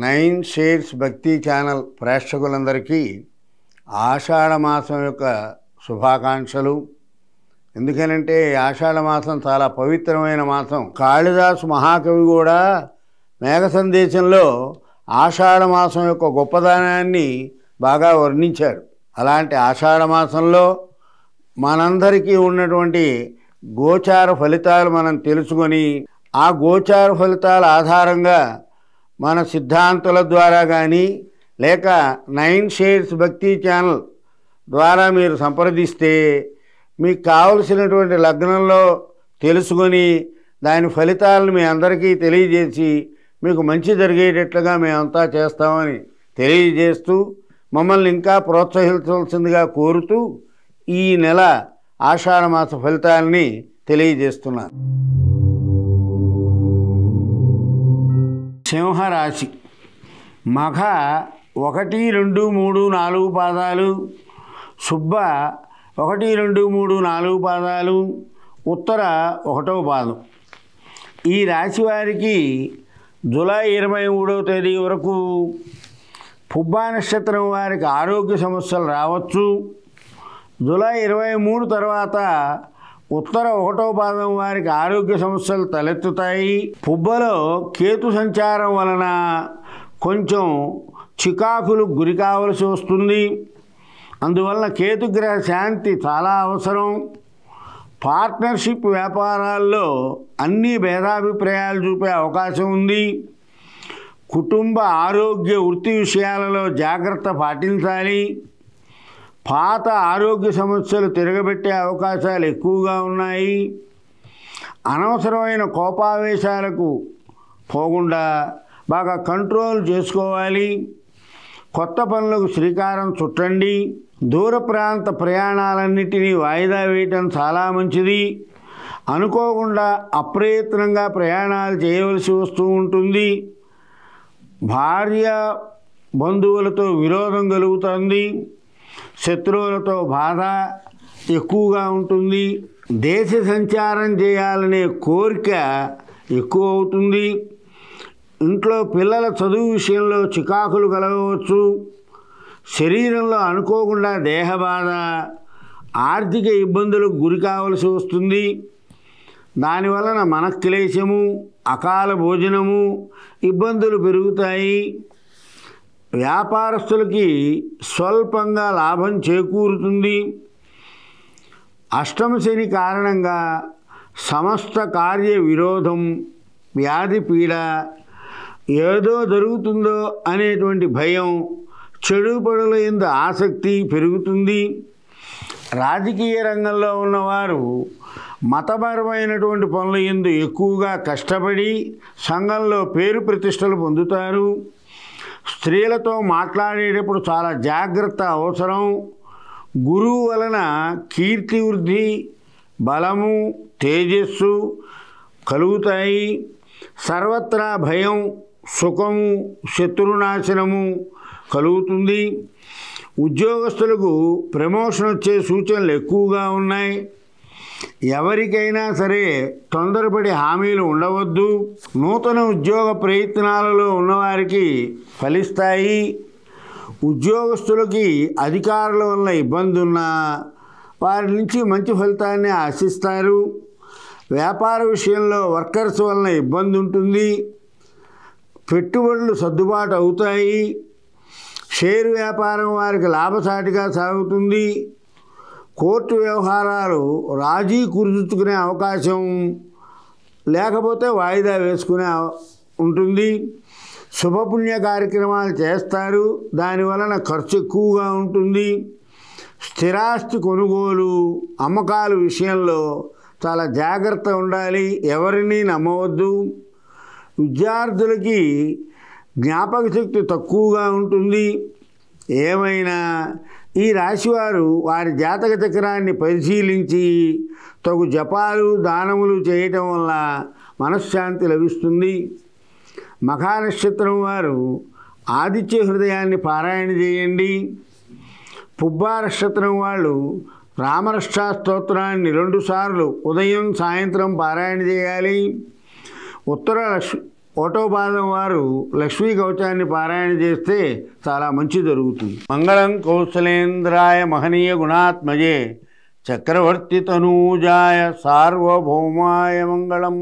Nine shades భక్తి channel ప్రేక్షకులందరికీ ఆషాఢ మాసం యొక్క శుభాకాంక్షలు. ఎందుకనంటే ఆషాఢ మాసం చాలా పవిత్రమైన మాసం. కాళిదాసు మహాకవి కూడా మేఘ సందేశంలో ఆషాఢ మాసం యొక్క గొప్పదనాన్ని బాగా వర్ణించారు. అలాంటి ఆషాఢ మాసంలో మనందరికీ ఉన్నటువంటి గోచార ఫలితాలు మనం తెలుసుకొని ఆ గోచార ఫలితాల ఆధారంగా మన సిద్ధాంతుల ద్వారా కానీ లేక నైన్ షేడ్స్ భక్తి ఛానల్ ద్వారా మీరు సంప్రదిస్తే మీకు కావలసినటువంటి లగ్నంలో తెలుసుకొని దాని ఫలితాలను మీ అందరికీ తెలియజేసి మీకు మంచి జరిగేటట్లుగా మేమంతా చేస్తామని తెలియజేస్తూ మమ్మల్ని ఇంకా ప్రోత్సహించవలసిందిగా కోరుతూ ఈ నెల ఆషాఢ మాస ఫలితాలని తెలియజేస్తున్నాను. సింహరాశి. మఘ 1, 2, 3, 4 పాదాలు, శుభ 1, 2, 3, 4 పాదాలు, ఉత్తర 1వ పాదం. ఈ రాశి వారికి జూలై 23వ తేదీ వరకు పుబ్బా నక్షత్రం వారికి ఆరోగ్య సమస్యలు రావచ్చు. జూలై 23 తర్వాత ఉత్తర 1వ పాదం వారికి ఆరోగ్య సమస్యలు తలెత్తుతాయి. పుబ్బలో కేతు సంచారం వలన కొంచెం చికాకులు గురి కావలసి వస్తుంది. అందువలన కేతుగ్రహ శాంతి చాలా అవసరం. పార్ట్నర్షిప్ వ్యాపారాల్లో అన్ని భేదాభిప్రాయాలు చూపే అవకాశం ఉంది. కుటుంబ ఆరోగ్య వృత్తి విషయాలలో జాగ్రత్త పాటించాలి. పాత ఆరోగ్య సమస్యలు తిరగబెట్టే అవకాశాలు ఎక్కువగా ఉన్నాయి. అనవసరమైన కోపావేశాలకు పోకుండా బాగా కంట్రోల్ చేసుకోవాలి. కొత్త పనులకు శ్రీకారం చుట్టండి. దూర ప్రాంత ప్రయాణాలన్నిటినీ వాయిదా వేయటం చాలా మంచిది. అనుకోకుండా అప్రయత్నంగా ప్రయాణాలు చేయవలసి వస్తూ ఉంటుంది. భార్య బంధువులతో విరోధం కలుగుతుంది. శత్రువులతో బాధ ఎక్కువగా ఉంటుంది. దేశ సంచారం చేయాలనే కోరిక ఎక్కువ అవుతుంది. ఇంట్లో పిల్లల చదువు విషయంలో చికాకులు కలగవచ్చు. శరీరంలో అనుకోకుండా దేహబాధ, ఆర్థిక ఇబ్బందులకు గురి కావలసి వస్తుంది. దానివలన మనక్లేశము, అకాల భోజనము ఇబ్బందులు పెరుగుతాయి. వ్యాపారస్తులకి స్వల్పంగా లాభం చేకూరుతుంది. అష్టమ శని కారణంగా సమస్త కార్య విరోధం, వ్యాధి పీడ, ఏదో జరుగుతుందో అనేటువంటి భయం, చెడు పనుల యందు ఆసక్తి పెరుగుతుంది. రాజకీయ రంగంలో ఉన్నవారు మతపరమైనటువంటి పనుల యందు ఎక్కువగా కష్టపడి సంఘంలో పేరు ప్రతిష్టలు పొందుతారు. స్త్రీలతో మాట్లాడేటప్పుడు చాలా జాగ్రత్త అవసరం. గురువు వలన కీర్తి వృద్ధి, బలము, తేజస్సు కలుగుతాయి. సర్వత్రా భయం, సుఖము, శత్రునాశనము కలుగుతుంది. ఉద్యోగస్తులకు ప్రమోషన్ వచ్చే సూచనలు ఎక్కువగా ఉన్నాయి. ఎవరికైనా సరే తొందరపడి హామీలు ఉండవద్దు. నూతన ఉద్యోగ ప్రయత్నాలలో ఉన్నవారికి ఫలిస్తాయి. ఉద్యోగస్తులకి అధికారుల వల్ల ఇబ్బంది ఉన్నా వారి నుంచి మంచి ఫలితాన్ని ఆశిస్తారు. వ్యాపార విషయంలో వర్కర్స్ వలన ఇబ్బంది ఉంటుంది. పెట్టుబడులు సర్దుబాటు అవుతాయి. షేర్ వ్యాపారం వారికి లాభసాటిగా సాగుతుంది. కోర్టు వ్యవహారాలు రాజీ కుదుర్చుకునే అవకాశం లేకపోతే వాయిదా వేసుకునే ఉంటుంది. శుభపుణ్య కార్యక్రమాలు చేస్తారు. దానివలన ఖర్చు ఎక్కువగా ఉంటుంది. స్థిరాస్తి కొనుగోలు, అమ్మకాల విషయంలో చాలా జాగ్రత్త ఉండాలి. ఎవరిని నమ్మవద్దు. విద్యార్థులకి జ్ఞాపక శక్తి తక్కువగా ఉంటుంది. ఏమైనా ఈ రాశివారు వారి జాతక చక్రాన్ని పరిశీలించి తగు జపాలు, దానములు చేయటం వల్ల మనశ్శాంతి లభిస్తుంది. మఖా నక్షత్రం వారు ఆదిత్య హృదయాన్ని పారాయణ చేయండి. పుబ్బా నక్షత్రం వాళ్ళు రామరక్షా స్తోత్రాన్ని 2 సార్లు ఉదయం సాయంత్రం పారాయణ చేయాలి. ఉత్తర ఒకటో పాదం వారు లక్ష్మీ కవచాన్ని పారాయణ చేస్తే చాలా మంచి జరుగుతుంది. మంగళం కౌశలేంద్రాయ మహనీయ గుణాత్మజే చక్రవర్తి తనూజాయ సార్వభౌమాయ మంగళం.